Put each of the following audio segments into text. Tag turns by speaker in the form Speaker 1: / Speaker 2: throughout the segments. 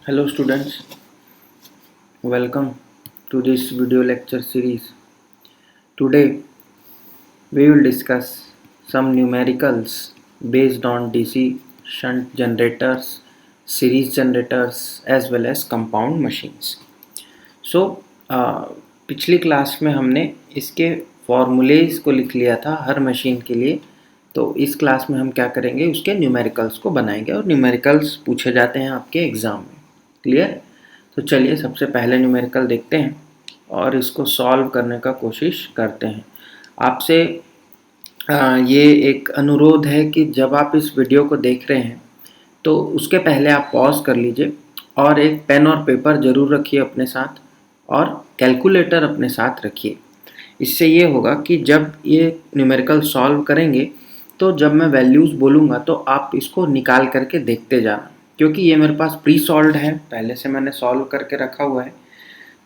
Speaker 1: Hello students, welcome to this video lecture series. Today we will discuss some numericals based on DC shunt generators, series generators as well as compound machines. So पिछली class में हमने इसके formulas को लिख लिया था हर machine के लिए। तो इस क्लास में हम क्या करेंगे, उसके न्यूमेरिकल्स को बनाएंगे और न्यूमेरिकल्स पूछे जाते हैं आपके एग्ज़ाम में। क्लियर? तो चलिए सबसे पहले न्यूमेरिकल देखते हैं और इसको सॉल्व करने का कोशिश करते हैं। आपसे ये एक अनुरोध है कि जब आप इस वीडियो को देख रहे हैं तो उसके पहले आप पॉज कर लीजिए और एक पेन और पेपर ज़रूर रखिए अपने साथ और कैलकुलेटर अपने साथ रखिए। इससे ये होगा कि जब ये न्यूमेरिकल सॉल्व करेंगे तो जब मैं वैल्यूज़ बोलूँगा तो आप इसको निकाल करके देखते जाना, क्योंकि ये मेरे पास प्री सॉल्व्ड है, पहले से मैंने सॉल्व करके रखा हुआ है।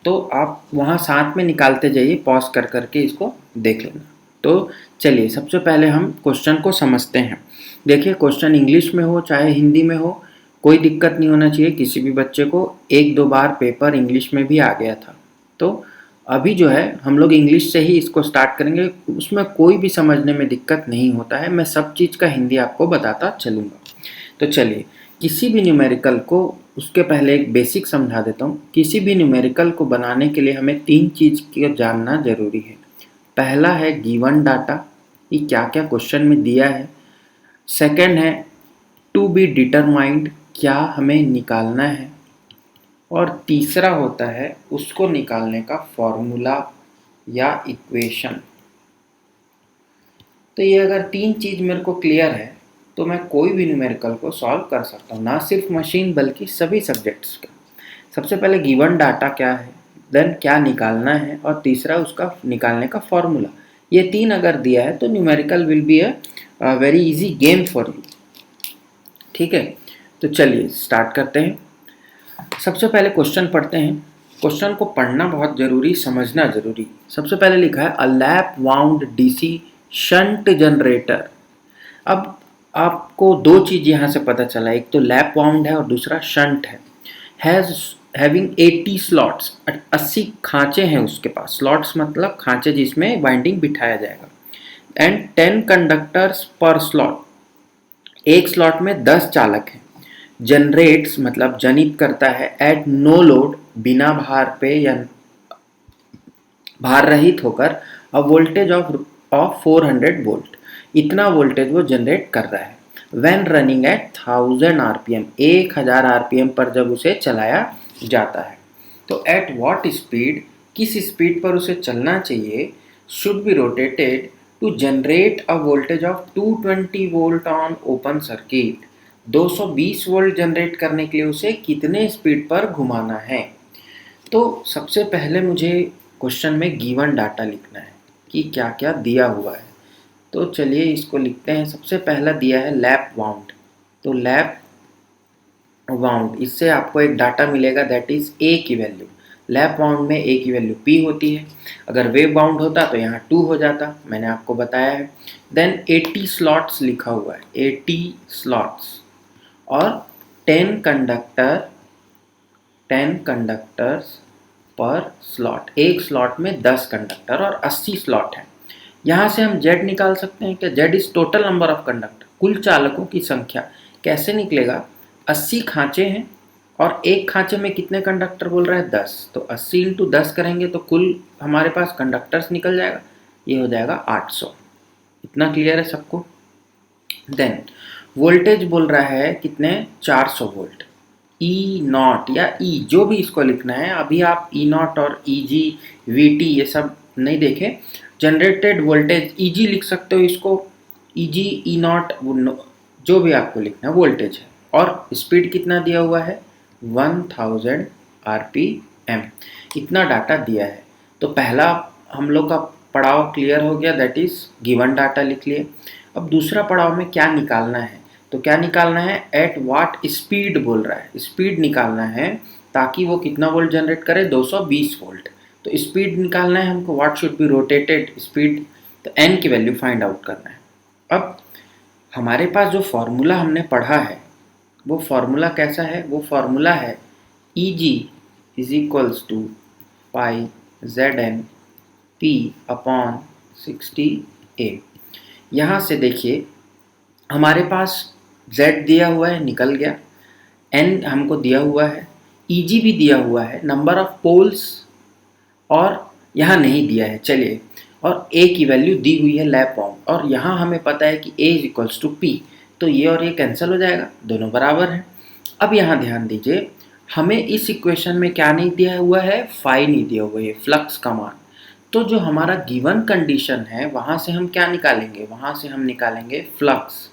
Speaker 1: तो आप वहाँ साथ में निकालते जाइए, पॉज कर करके इसको देख लेना। तो चलिए सबसे पहले हम क्वेश्चन को समझते हैं। देखिए क्वेश्चन इंग्लिश में हो चाहे हिंदी में हो, कोई दिक्कत नहीं होना चाहिए। किसी भी बच्चे को एक दो बार पेपर इंग्लिश में भी आ गया था, तो अभी जो है हम लोग इंग्लिश से ही इसको स्टार्ट करेंगे। उसमें कोई भी समझने में दिक्कत नहीं होता है, मैं सब चीज़ का हिंदी आपको बताता चलूँगा। तो चलिए किसी भी न्यूमेरिकल को, उसके पहले एक बेसिक समझा देता हूँ। किसी भी न्यूमेरिकल को बनाने के लिए हमें तीन चीज़ को जानना ज़रूरी है। पहला है गिवन डाटा, कि क्या क्या क्वेश्चन में दिया है। सेकंड है टू बी डिटरमाइंड, क्या हमें निकालना है। और तीसरा होता है उसको निकालने का फॉर्मूला या इक्वेशन। तो ये अगर तीन चीज़ मेरे को क्लियर है तो मैं कोई भी न्यूमेरिकल को सॉल्व कर सकता हूँ, ना सिर्फ मशीन बल्कि सभी सब्जेक्ट्स का। सबसे पहले गिवन डाटा क्या है, देन क्या निकालना है, और तीसरा उसका निकालने का फॉर्मूला। ये तीन अगर दिया है तो numerical will be a very easy game for you. ठीक है, तो चलिए स्टार्ट करते हैं। सबसे पहले क्वेश्चन पढ़ते हैं। क्वेश्चन को पढ़ना बहुत ज़रूरी, समझना ज़रूरी। सबसे पहले लिखा है a lap wound DC shunt generator. अब आपको दो चीज़ यहाँ से पता चला, एक तो लैप वाउंड है और दूसरा शंट है। हैज़ हैविंग 80 स्लॉट्स, 80 खांचे हैं उसके पास। स्लॉट्स मतलब खांचे जिसमें वाइंडिंग बिठाया जाएगा। एंड 10 कंडक्टर्स पर स्लॉट, एक स्लॉट में 10 चालक हैं। जनरेट्स मतलब जनित करता है, एट नो लोड बिना भार पे या भार रहित होकर, अ वोल्टेज ऑफ 400 वोल्ट, इतना वोल्टेज वो जनरेट कर रहा है। When running at 1000 RPM, 1000 RPM पर जब उसे चलाया जाता है। तो एट व्हाट स्पीड, किस स्पीड पर उसे चलना चाहिए, should be rotated to generate a voltage of 220 volt on open circuit, 220 volt generate करने के लिए उसे कितने स्पीड पर घुमाना है। तो सबसे पहले मुझे क्वेश्चन में गिवन डाटा लिखना है कि क्या क्या दिया हुआ है। तो चलिए इसको लिखते हैं। सबसे पहला दिया है लैप वाउंड। तो लैप वाउंड, इससे आपको एक डाटा मिलेगा, दैट इज ए की वैल्यू। लैप वाउंड में ए की वैल्यू पी होती है। अगर वेव बाउंड होता तो यहाँ 2 हो जाता, मैंने आपको बताया है। देन 80 स्लॉट्स लिखा हुआ है, 80 स्लॉट्स, और 10 कंडक्टर्स पर स्लॉट, एक स्लॉट में 10 कंडक्टर और 80 स्लॉट है। यहाँ से हम Z निकाल सकते हैं क्या? Z is total number of conductor, कुल चालकों की संख्या। कैसे निकलेगा? 80 खांचे हैं और एक खांचे में कितने कंडक्टर बोल रहा है? 10। तो 80 इंटू 10 करेंगे तो कुल हमारे पास कंडक्टर्स निकल जाएगा, ये हो जाएगा 800। इतना क्लियर है सबको? देन वोल्टेज बोल रहा है कितने? 400 वोल्ट। ई नॉट या ई, जो भी इसको लिखना है, अभी आप ई नॉट और ई जी वी टी ये सब नहीं देखें। जनरेटेड वोल्टेज ई जी लिख सकते हो इसको, ई जी ई नॉट, जो भी आपको लिखना है वोल्टेज है। और स्पीड कितना दिया हुआ है? 1000 आरपीएम, इतना डाटा दिया है। तो पहला हम लोग का पड़ाव क्लियर हो गया, दैट इज गिवन डाटा लिख लिए। अब दूसरा पड़ाव में क्या निकालना है? तो क्या निकालना है? एट वाट स्पीड बोल रहा है, स्पीड निकालना है ताकि वो कितना वोल्ट जनरेट करे? 220 वोल्ट। तो स्पीड निकालना है हमको, what should be rotated speed, तो एन की वैल्यू फाइंड आउट करना है। अब हमारे पास जो फॉर्मूला हमने पढ़ा है वो फॉर्मूला कैसा है? वो फॉर्मूला है Eg is equals to 5Zn P upon 60A। यहाँ से देखिए हमारे पास Z दिया हुआ है, निकल गया, N हमको दिया हुआ है, Eg भी दिया हुआ है, नंबर ऑफ पोल्स और यहाँ नहीं दिया है, चलिए, और A की वैल्यू दी हुई है लैप बाउंड, और यहाँ हमें पता है कि A is equals to P, तो ये और ये कैंसिल हो जाएगा, दोनों बराबर हैं। अब यहाँ ध्यान दीजिए, हमें इस इक्वेशन में क्या नहीं दिया हुआ है, फाई नहीं दिया हुआ है, फ्लक्स का मान। तो जो हमारा गिवन कंडीशन है वहाँ से हम क्या निकालेंगे, वहाँ से हम निकालेंगे फ्लक्स,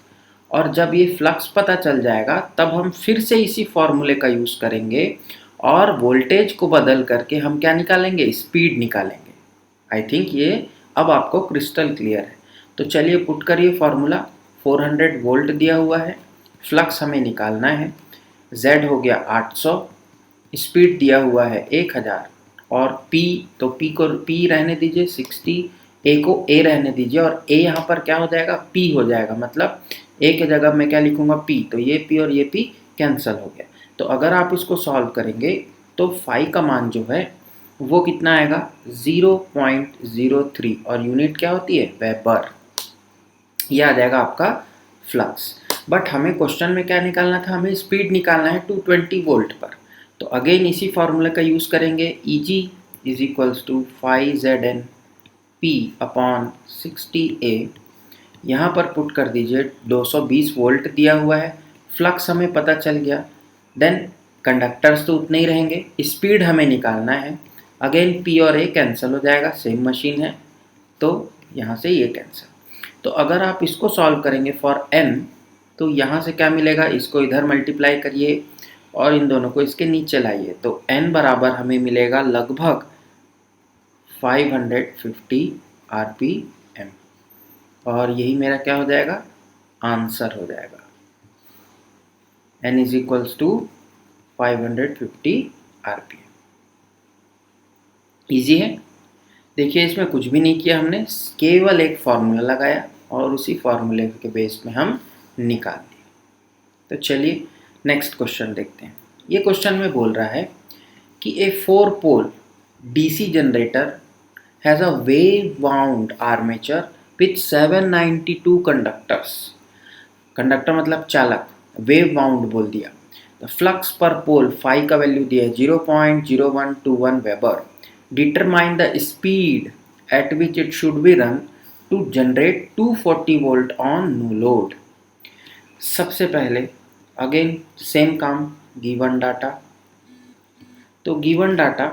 Speaker 1: और जब ये फ्लक्स पता चल जाएगा तब हम फिर से इसी फॉर्मूले का यूज़ करेंगे और वोल्टेज को बदल करके हम क्या निकालेंगे, स्पीड निकालेंगे। आई थिंक ये अब आपको क्रिस्टल क्लियर है। तो चलिए पुट करिए फॉर्मूला। 400 वोल्ट दिया हुआ है, फ्लक्स हमें निकालना है, Z हो गया 800, स्पीड दिया हुआ है 1000, और P, तो P को P रहने दीजिए 60, A को A रहने दीजिए, और A यहाँ पर क्या हो जाएगा, P हो जाएगा, मतलब A के जगह मैं क्या लिखूँगा, P, तो ये P और ये P कैंसिल हो गया। तो अगर आप इसको सॉल्व करेंगे तो फाई का मान जो है वो कितना आएगा, 0.03, और यूनिट क्या होती है, वेबर। ये आ जाएगा आपका फ्लक्स। बट हमें क्वेश्चन में क्या निकालना था, हमें स्पीड निकालना है 220 वोल्ट पर। तो अगेन इसी फॉर्मूले का यूज़ करेंगे, Eg is equals to 5Zn P upon 60A। यहाँ पर पुट कर दीजिए, 220 वोल्ट दिया हुआ है, फ्लक्स हमें पता चल गया, देन कंडक्टर्स तो उतने ही रहेंगे, स्पीड हमें निकालना है, अगेन P और A कैंसिल हो जाएगा, सेम मशीन है, तो यहाँ से ये कैंसिल। तो अगर आप इसको सॉल्व करेंगे फॉर n, तो यहाँ से क्या मिलेगा, इसको इधर मल्टीप्लाई करिए और इन दोनों को इसके नीचे लाइए, तो n बराबर हमें मिलेगा लगभग 550 RPM, और यही मेरा क्या हो जाएगा, आंसर हो जाएगा। n is equals to 550 RPM। Easy है। देखिए इसमें कुछ भी नहीं किया हमने, केवल एक फार्मूला लगाया और उसी फार्मूले के बेस में हम निकाल दिए। तो चलिए नेक्स्ट क्वेश्चन देखते हैं। ये क्वेश्चन में बोल रहा है कि ए 4 पोल DC generator has a wave wound armature with 792 conductors. Conductor मतलब चालक, वेव वाउंड बोल दिया। द फ्लक्स पर पोल फाई का वैल्यू दिया है 0.0121 weber. Determine the speed at which it should be run to generate 240 volt on no load। सबसे पहले अगेन सेम काम, गिवन डाटा। तो गिवन डाटा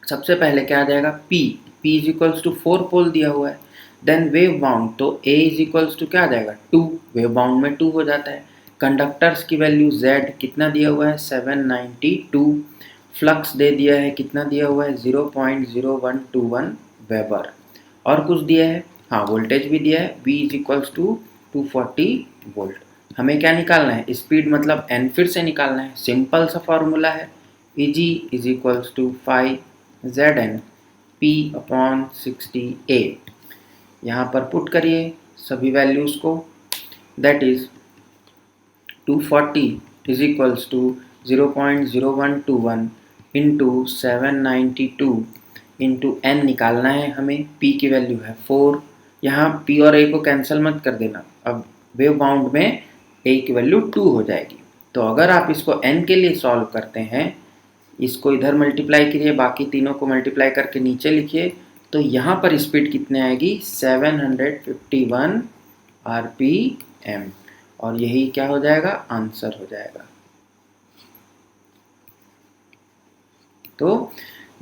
Speaker 1: सबसे पहले क्या आ जाएगा, P इज इक्वल्स टू 4 पोल दिया हुआ है, देन वेव बाउंड, तो A इज इक्वल्स टू क्या आ जाएगा, 2, वेव बाउंड में 2 हो जाता है। कंडक्टर्स की वैल्यू Z कितना दिया हुआ है, 792, फ्लक्स दे दिया है, कितना दिया हुआ है, 0.0121 वेबर, और कुछ दिया है, हाँ वोल्टेज भी दिया है, V is equals to 240 volt. हमें क्या निकालना है, स्पीड मतलब n फिर से निकालना है, सिंपल सा फॉर्मूला है, Eg is equals to 5Zn P upon 60A। यहाँ पर पुट करिए सभी वैल्यूज़ को, that is 240 is equals to 0.0121 into 792 into n निकालना है हमें, P की वैल्यू है 4, यहाँ P और A को कैंसिल मत कर देना, अब वेव बाउंड में A की वैल्यू 2 हो जाएगी। तो अगर आप इसको n के लिए सॉल्व करते हैं, इसको इधर मल्टीप्लाई करिए, बाकी तीनों को मल्टीप्लाई करके नीचे लिखिए, तो यहाँ पर स्पीड कितने आएगी, 751 RPM, और यही क्या हो जाएगा, आंसर हो जाएगा। तो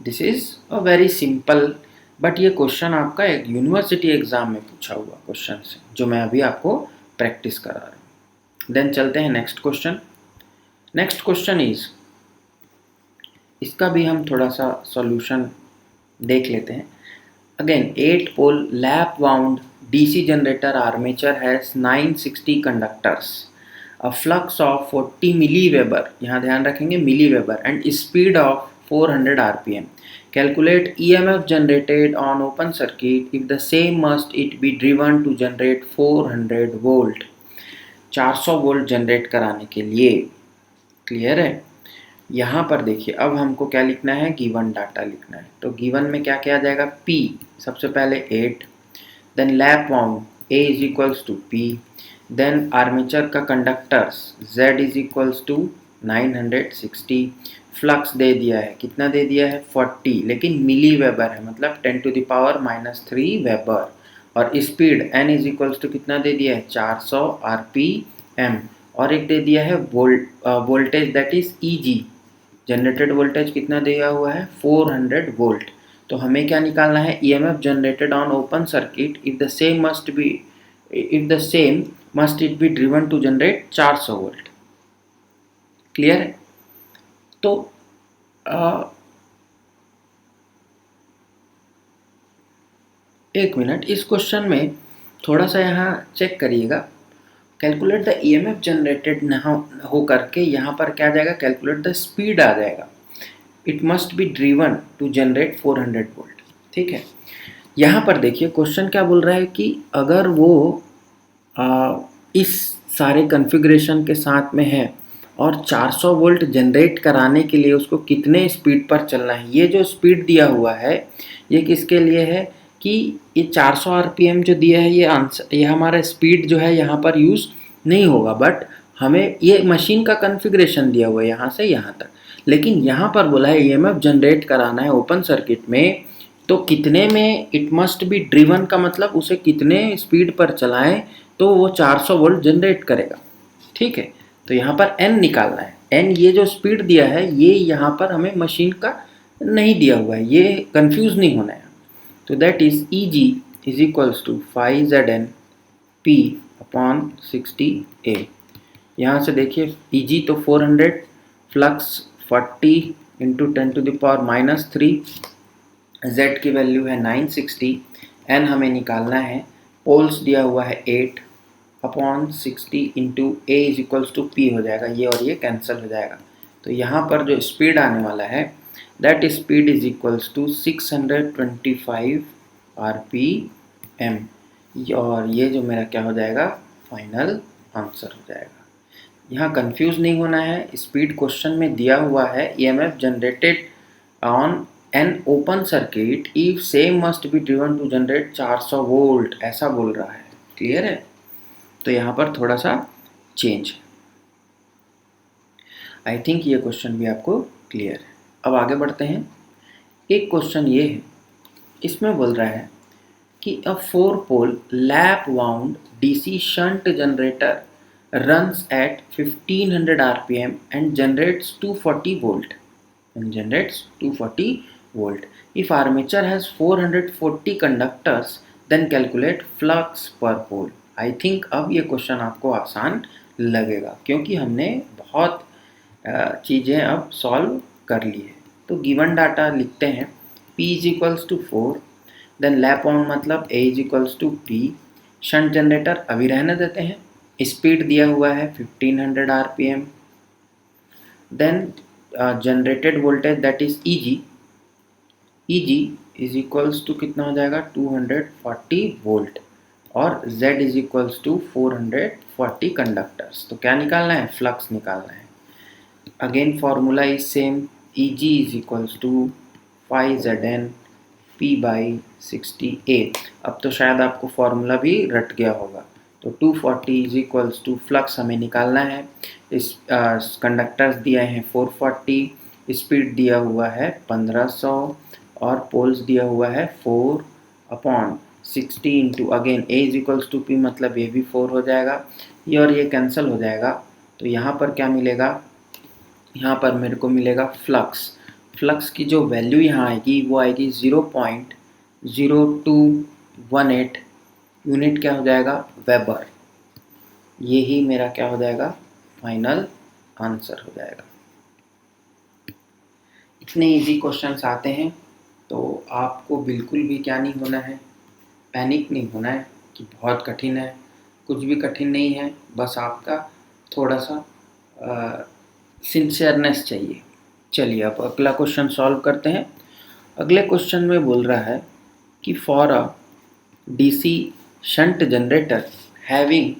Speaker 1: this is a very simple, but ये क्वेश्चन आपका एक यूनिवर्सिटी एग्जाम में पूछा हुआ क्वेश्चन है, जो मैं अभी आपको प्रैक्टिस करा रहा हूँ। देन चलते हैं next question. Next question is, इसका भी हम थोड़ा सा सॉल्यूशन देख लेते हैं। Again 8 pole lap wound DC generator armature has 960 conductors, a flux of 40 milli weber, यहाँ ध्यान रखेंगे milli weber, and speed of 400 RPM। Calculate EMF generated on open circuit if the same must it be driven to generate 400 volt। 400 volt generate कराने के लिए, clear है। यहाँ पर देखिए अब हमको क्या लिखना है, गिवन डाटा लिखना है। तो गिवन में क्या किया जाएगा, P सबसे पहले 8, then lap wound A is equals to P, then armature का conductors Z is equals to 960, flux दे दिया है, कितना दे दिया है 40, लेकिन मिली वेबर है, मतलब 10⁻³ वेबर। और speed n is equals to कितना दे दिया है 400 RPM, और एक दे दिया है voltage that is EG, generated voltage कितना दिया हुआ है 400 वोल्ट। तो हमें क्या निकालना है, EMF generated on open circuit if the same must it be driven to generate 400 volt. Clear है? तो एक मिनट, इस क्वेश्चन में थोड़ा सा यहाँ चेक करिएगा, कैलकुलेट द EMF जनरेटेड न हो करके यहाँ पर क्या जाएगा, कैलकुलेट द स्पीड आ जाएगा, it must be driven to generate 400 volt. ठीक है, यहाँ पर देखिए क्वेश्चन क्या बोल रहा है कि अगर वो इस सारे कॉन्फ़िगरेशन के साथ में है और 400 वोल्ट जनरेट कराने के लिए उसको कितने स्पीड पर चलना है। ये जो स्पीड दिया हुआ है ये किसके लिए है कि ये 400 आरपीएम जो दिया है ये हमारा स्पीड जो है यहाँ पर यूज़ नहीं होगा, बट हमें ये मशीन का कॉन्फ़िगरेशन दिया हुआ है यहाँ से यहाँ तक, लेकिन यहाँ पर बोला है ईएमएफ जनरेट कराना है ओपन सर्किट में, तो कितने में इट मस्ट बी ड्रिवन का मतलब उसे कितने स्पीड पर चलाएं तो वो 400 वोल्ट जनरेट करेगा। ठीक है, तो यहाँ पर n निकालना है। n ये जो स्पीड दिया है ये यहाँ पर हमें मशीन का नहीं दिया हुआ है, ये कंफ्यूज नहीं होना है। तो that is Eg is equals to 5Zn P upon 60A। यहाँ से देखिए Eg तो 400, फ्लक्स 40 इंटू 10⁻³ Z की वैल्यू है 960, n हमें निकालना है, पोल्स दिया हुआ है 8 upon 60 into A is equals to P हो जाएगा, ये और ये कैंसिल हो जाएगा। तो यहाँ पर जो स्पीड आने वाला है that speed is equals to 625 RPM, और ये जो मेरा क्या हो जाएगा फाइनल आंसर हो जाएगा। यहाँ कंफ्यूज नहीं होना है, स्पीड क्वेश्चन में दिया हुआ है EMF generated on an open circuit if same must be driven to generate 400 volt, ऐसा बोल रहा है। क्लियर है? तो यहाँ पर थोड़ा सा चेंज है। आई थिंक ये क्वेश्चन भी आपको क्लियर है। अब आगे बढ़ते हैं। एक क्वेश्चन ये है, इसमें बोल रहा है कि a 4 pole lap wound DC shunt generator runs at 1500 RPM and generates 240 volt. If armature has 440 conductors, then calculate flux per pole. I think अब ये क्वेश्चन आपको आसान लगेगा क्योंकि हमने बहुत चीज़ें अब सॉल्व कर ली है। तो गिवन डाटा लिखते हैं, P is equals to 4, then lap on मतलब A is equals to P, shunt generator अभी रहने देते हैं, स्पीड दिया हुआ है 1500 RPM, then generated voltage that is EG is equals to कितना हो जाएगा 240 वोल्ट, और Z is equals to 440 conductors. तो क्या निकालना है, फ्लक्स निकालना है। Again formula is same, EG is equals to 5Zn P by 60A। अब तो शायद आपको फार्मूला भी रट गया होगा। तो 240 इज इक्वल्स टू फ्लक्स हमें निकालना है, इस कंडक्टर्स दिए हैं 440, स्पीड दिया हुआ है 1500, और पोल्स दिया हुआ है 4 upon 60 into again A is equals to P, मतलब ये भी 4 हो जाएगा, ये और ये कैंसिल हो जाएगा। तो यहाँ पर क्या मिलेगा, यहाँ पर मेरे को मिलेगा फ्लक्स की जो वैल्यू यहाँ आएगी वो आएगी 0.0218 यूनिट, क्या हो जाएगा वेबर। यही मेरा क्या हो जाएगा फाइनल आंसर हो जाएगा। इतने इजी क्वेश्चंस आते हैं तो आपको बिल्कुल भी क्या नहीं होना है, पैनिक नहीं होना है कि बहुत कठिन है। कुछ भी कठिन नहीं है, बस आपका थोड़ा सा सिंसियरनेस चाहिए। चलिए अब अगला क्वेश्चन सॉल्व करते हैं। अगले क्वेश्चन में बोल रहा है कि for a DC shunt generator having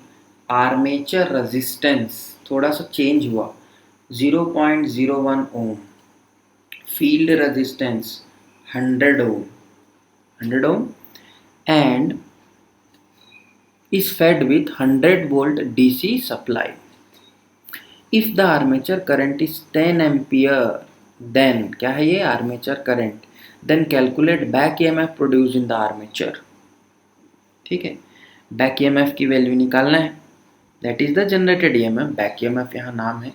Speaker 1: armature resistance, थोड़ा सा चेंज हुआ, 0.01 ohm, field resistance 100 ohm, 100 ohm, and is fed with 100 volt DC supply. If the armature current is 10 ampere, then क्या है ये armature current, then calculate back EMF produced in the armature. ठीक है, back EMF की value निकालना है, that is the generated EMF, back EMF यहाँ नाम है।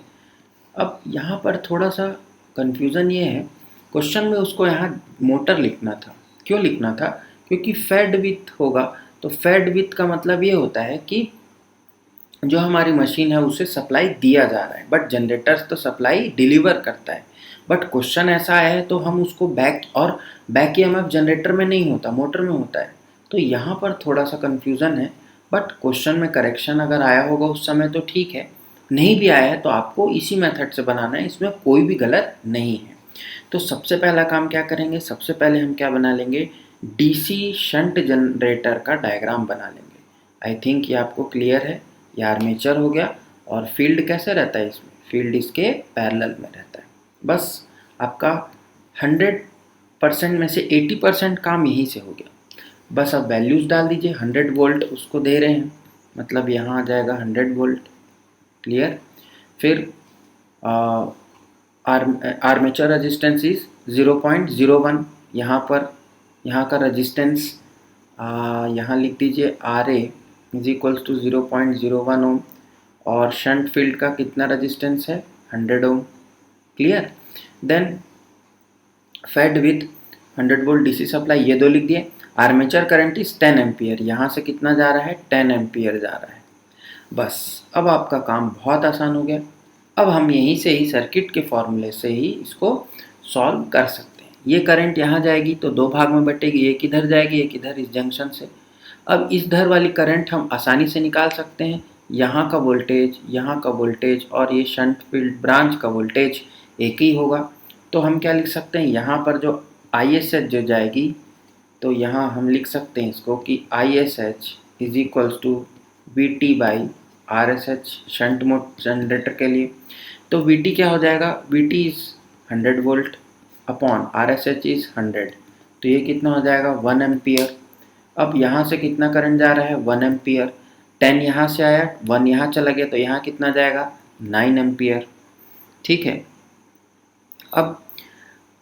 Speaker 1: अब यहाँ पर थोड़ा सा कंफ्यूजन ये है, क्वेश्चन में उसको यहाँ मोटर लिखना था। क्यों लिखना था? क्योंकि फेड विथ होगा, तो फेड विथ का मतलब ये होता है कि जो हमारी मशीन है उसे सप्लाई दिया जा रहा है, बट जनरेटर्स तो सप्लाई डिलीवर करता है। बट क्वेश्चन ऐसा है तो हम उसको बैक EMF जनरेटर में नहीं होता, मोटर में होता है। तो यहाँ पर थोड़ा सा कन्फ्यूज़न है, बट क्वेश्चन में करेक्शन अगर आया होगा उस समय तो ठीक है, नहीं भी आया है तो आपको इसी मेथड से बनाना है, इसमें कोई भी गलत नहीं है। तो सबसे पहला काम क्या करेंगे, सबसे पहले हम क्या बना लेंगे, DC शंट जनरेटर का डायग्राम बना लेंगे। आई थिंक ये आपको क्लियर है। ये आर्मेचर हो गया, और फील्ड कैसे रहता है इसमें, फील्ड इसके पैरेलल में रहता है। बस आपका 100% में से 80% काम यहीं से हो गया। बस अब वैल्यूज़ डाल दीजिए, 100 वोल्ट उसको दे रहे हैं, मतलब यहाँ आ जाएगा 100 वोल्ट। क्लियर? फिर आर्मेचर रेजिस्टेंस इज 0.01, यहाँ का रेजिस्टेंस यहाँ लिख दीजिए RA is equals to 0.01 ohm, और शंट फील्ड का कितना रेजिस्टेंस है, 100 ohm. Clear? Then fed with 100 volt DC supply, ये दो लिख दिए। आर्मेचर करंट इज 10 एम्पियर, यहाँ से कितना जा रहा है, 10 एम्पियर जा रहा है। बस अब आपका काम बहुत आसान हो गया। अब हम यहीं से ही सर्किट के फॉर्मूले से ही इसको सॉल्व कर सकते हैं। ये करंट यहाँ जाएगी तो दो भाग में बटेगी, एक इधर जाएगी एक इधर, इस जंक्शन से। अब इस धर वाली करंट हम आसानी से निकाल सकते हैं, यहाँ का वोल्टेज, यहाँ का वोल्टेज, और ये शंट फील्ड ब्रांच का वोल्टेज एक ही होगा। तो हम क्या लिख सकते हैं, यहाँ पर जो ISH जो जाएगी, तो यहाँ हम लिख सकते हैं इसको कि ISH is equals to VT by RSH, shunt mode generator के लिए। तो VT क्या हो जाएगा, VT is 100 volt upon RSH is 100, तो ये कितना हो जाएगा, 1 एम्पियर। अब यहाँ से कितना करंट जा रहा है, 1 एम्पियर। 10 यहाँ से आया, 1 यहाँ चला गया, तो यहाँ कितना जाएगा, 9 एम्पियर। ठीक है, अब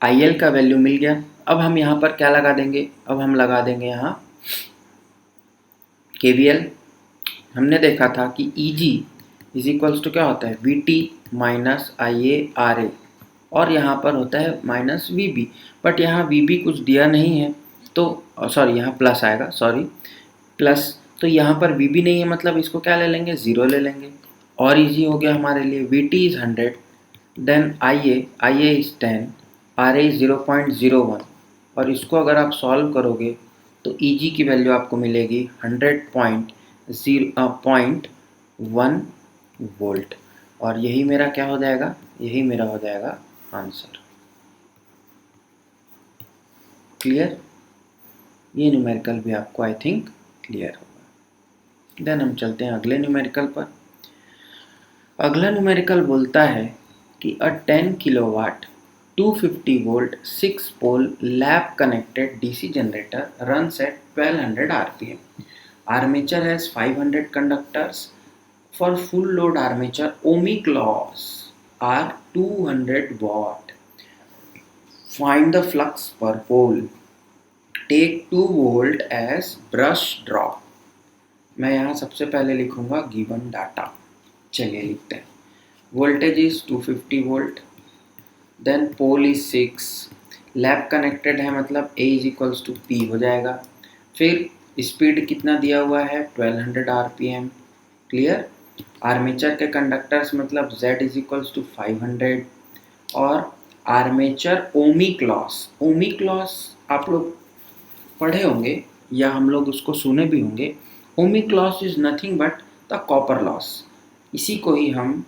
Speaker 1: IL का वैल्यू मिल गया। अब हम यहाँ पर क्या लगा देंगे, अब हम लगा देंगे यहाँ KVL। हमने देखा था कि EG इज इक्वल्स टू क्या होता है, VT माइनस IA RA, और यहाँ पर होता है माइनस VB, बट यहाँ VB कुछ दिया नहीं है, तो सॉरी यहाँ प्लस आएगा, सॉरी प्लस, तो यहाँ पर VB नहीं है, मतलब इसको क्या ले लेंगे, 0 ले लेंगे, और इजी हो गया हमारे लिए। VT is 100, then IA is 10, RA is 0.01, और इसको अगर आप सॉल्व करोगे तो EG की वैल्यू आपको मिलेगी 100.1 वोल्ट, और यही मेरा क्या हो जाएगा, यही मेरा हो जाएगा आंसर। क्लियर? ये न्यूमेरिकल भी आपको आई थिंक क्लियर होगा। देन हम चलते हैं अगले न्यूमेरिकल पर। अगला न्यूमेरिकल बोलता है कि a 10 kilowatt 250 volt 6 pole lap connected DC generator runs at 1200 RPM. Armature has 500 conductors. For full load armature, ohmic loss are 200 watt. Find the flux per pole. Take 2 volt as brush drop. मैं यहाँ सबसे पहले लिखूंगा given data. चलिए लिखते हैं। Voltage is 250 volt, then pole is 6, lap connected है मतलब A is equals to P हो जाएगा। फिर स्पीड कितना दिया हुआ है, 1200 RPM। क्लियर? आर्मेचर के कंडक्टर्स मतलब Z इज इक्वल्स टू 500, और आर्मेचर ओमिक लॉस आप लोग पढ़े होंगे या हम लोग उसको सुने भी होंगे। Ohmic loss is nothing but the copper loss, इसी को ही हम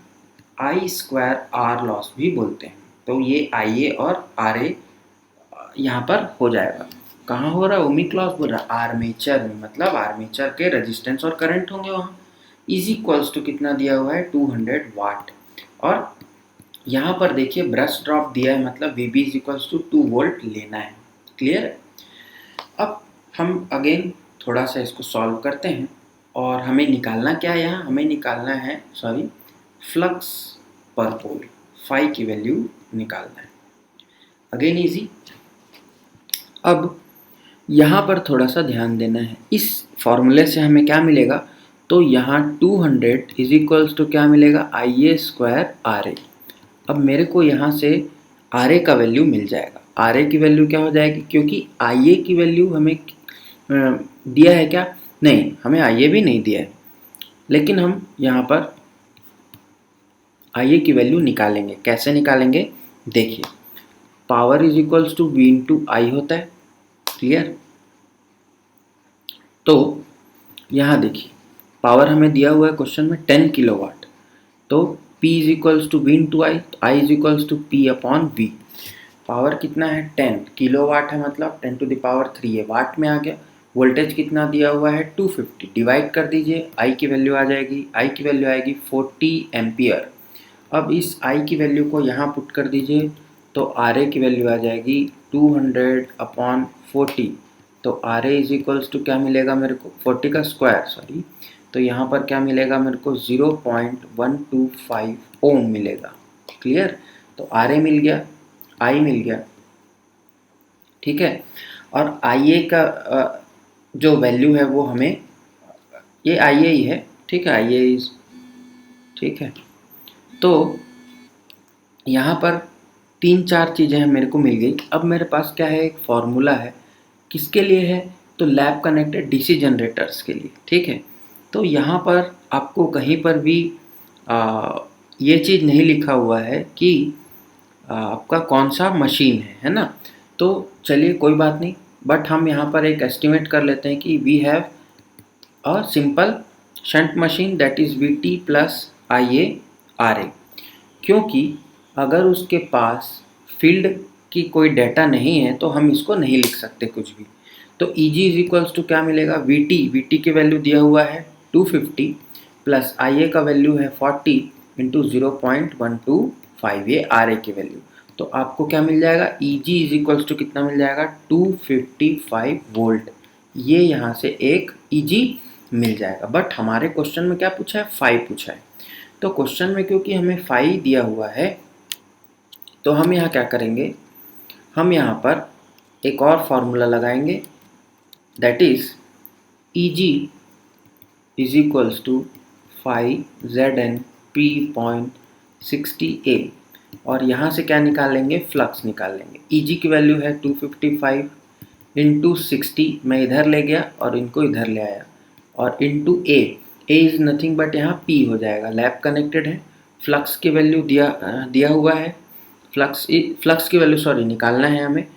Speaker 1: I²R लॉस भी बोलते हैं। तो ये IA और RA यहाँ पर हो जाएगा। कहाँ हो रहा है ओमिक लॉस, बोल रहा है आर्मेचर में, मतलब आर्मेचर के रेजिस्टेंस और करंट होंगे वहाँ। इज इक्वल्स टू कितना दिया हुआ है, 200 वाट, और यहाँ पर देखिए ब्रश ड्रॉप दिया है, मतलब VB is equals to 2 volt लेना है। क्लियर है? अब हम अगेन थोड़ा सा इसको सॉल्व करते हैं और हमें निकालना क्या है, यहाँ हमें निकालना है फ्लक्स पर पोल, फाई की वैल्यू निकालना है। Again easy. अब यहाँ पर थोड़ा सा ध्यान देना है, इस फॉर्मूले से हमें क्या मिलेगा, तो यहाँ 200 इज इक्वल्स टू क्या मिलेगा, IA² RA। अब मेरे को यहाँ से RA का वैल्यू मिल जाएगा। RA की वैल्यू क्या हो जाएगी, क्योंकि IA की वैल्यू हमें दिया है क्या, नहीं, हमें IA भी नहीं दिया है, लेकिन हम यहाँ पर IA की वैल्यू निकालेंगे। कैसे निकालेंगे, देखिए power is equals to V into I होता है। क्लियर? तो यहाँ देखिए पावर हमें दिया हुआ है क्वेश्चन में 10 किलोवाट, तो P is equals to V into I, I is equals to P upon V। Power कितना है, 10 किलोवाट है, मतलब 10 टू द पावर 3 है, वाट में आ गया। वोल्टेज कितना दिया हुआ है, 250, डिवाइड कर दीजिए, आई की वैल्यू आ जाएगी, आई की वैल्यू आएगी 40 एम्पियर। अब इस आई की वैल्यू को यहाँ पुट कर दीजिए, तो आर ए की वैल्यू आ जाएगी 200 अपॉन 40। तो R A is equals to क्या मिलेगा मेरे को, 40 का स्क्वायर सॉरी, तो यहाँ पर क्या मिलेगा मेरे को 0.125 ओम मिलेगा। क्लियर? तो आर ए मिल गया, आई मिल गया, ठीक है। और आई ए का जो वैल्यू है वो हमें, ये आई ए ही है, ठीक है, आई ए इज, ठीक है। तो यहाँ पर 3-4 चीज़ें हैं मेरे को मिल गई। अब मेरे पास क्या है, एक फॉर्मूला है, किसके लिए है, तो लैब कनेक्टेड डीसी जनरेटर्स के लिए, ठीक है। तो यहाँ पर आपको कहीं पर भी ये चीज़ नहीं लिखा हुआ है कि आपका कौन सा मशीन है ना। तो चलिए कोई बात नहीं, बट हम यहाँ पर एक एस्टिमेट कर लेते हैं कि we have a simple shunt machine that is VT plus IA RA। क्योंकि अगर उसके पास फील्ड की कोई डाटा नहीं है तो हम इसको नहीं लिख सकते कुछ भी। तो EG इज इक्वल्स टू क्या मिलेगा, VT की वैल्यू दिया हुआ है 250 प्लस IA का वैल्यू है 40 इंटू 0.125, ये RA की वैल्यू। तो आपको क्या मिल जाएगा, EG इज इक्वल्स टू कितना मिल जाएगा, 255 वोल्ट। ये यहाँ से एक EG मिल जाएगा। बट हमारे क्वेश्चन में क्या पूछा है, 5 पूछा है। तो क्वेश्चन में क्योंकि हमें 5 दिया हुआ है, तो हम यहाँ क्या करेंगे, हम यहाँ पर एक और फॉर्मूला लगाएंगे, that is EG is equals to 5 ZnP.60A। और यहाँ से क्या निकालेंगे, फ्लक्स निकालेंगे। EG की वैल्यू है 255 इंटू 60, मैं इधर ले गया और इनको इधर ले आया, और into A is nothing but यहाँ P हो जाएगा, लैब कनेक्टेड है। फ्लक्स की वैल्यू दिया हुआ है, फ्लक्स की वैल्यू सॉरी निकालना है हमें।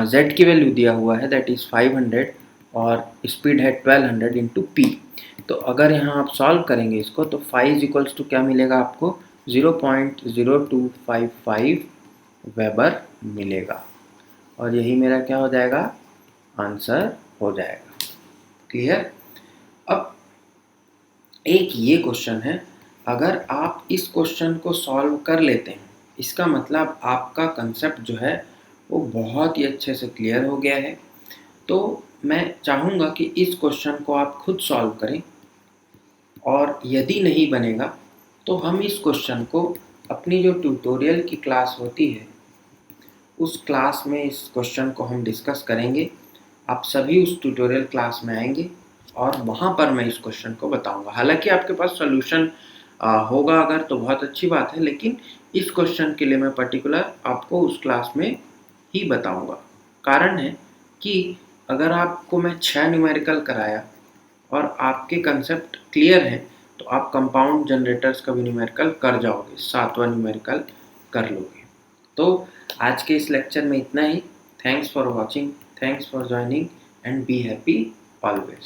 Speaker 1: Z की वैल्यू दिया हुआ है दैट इज़ 500 और स्पीड है 1200 इंटू P। तो अगर यहाँ आप सॉल्व करेंगे इसको, तो 5 इज इक्वल्स टू क्या मिलेगा आपको, 0.0255 वेबर मिलेगा। और यही मेरा क्या हो जाएगा, आंसर हो जाएगा। क्लियर? अब एक ये क्वेश्चन है, अगर आप इस क्वेश्चन को सॉल्व कर लेते हैं, इसका मतलब आपका कंसेप्ट जो है वो बहुत ही अच्छे से क्लियर हो गया है। तो मैं चाहूँगा कि इस क्वेश्चन को आप खुद सॉल्व करें, और यदि नहीं बनेगा तो हम इस क्वेश्चन को अपनी जो ट्यूटोरियल की क्लास होती है उस क्लास में इस क्वेश्चन को हम डिस्कस करेंगे। आप सभी उस ट्यूटोरियल क्लास में आएंगे और वहाँ पर मैं इस क्वेश्चन को बताऊंगा। हालांकि आपके पास सॉल्यूशन होगा अगर तो बहुत अच्छी बात है, लेकिन इस क्वेश्चन के लिए मैं पर्टिकुलर आपको उस क्लास में ही बताऊंगा। कारण है कि अगर आपको मैं 6 न्यूमेरिकल कराया और आपके कंसेप्ट क्लियर हैं, तो आप कंपाउंड जनरेटर्स का भी न्यूमेरिकल कर जाओगे, 7वां न्यूमेरिकल कर लोगे। तो आज के इस लेक्चर में इतना ही। Thanks for watching, thanks for joining and be happy always.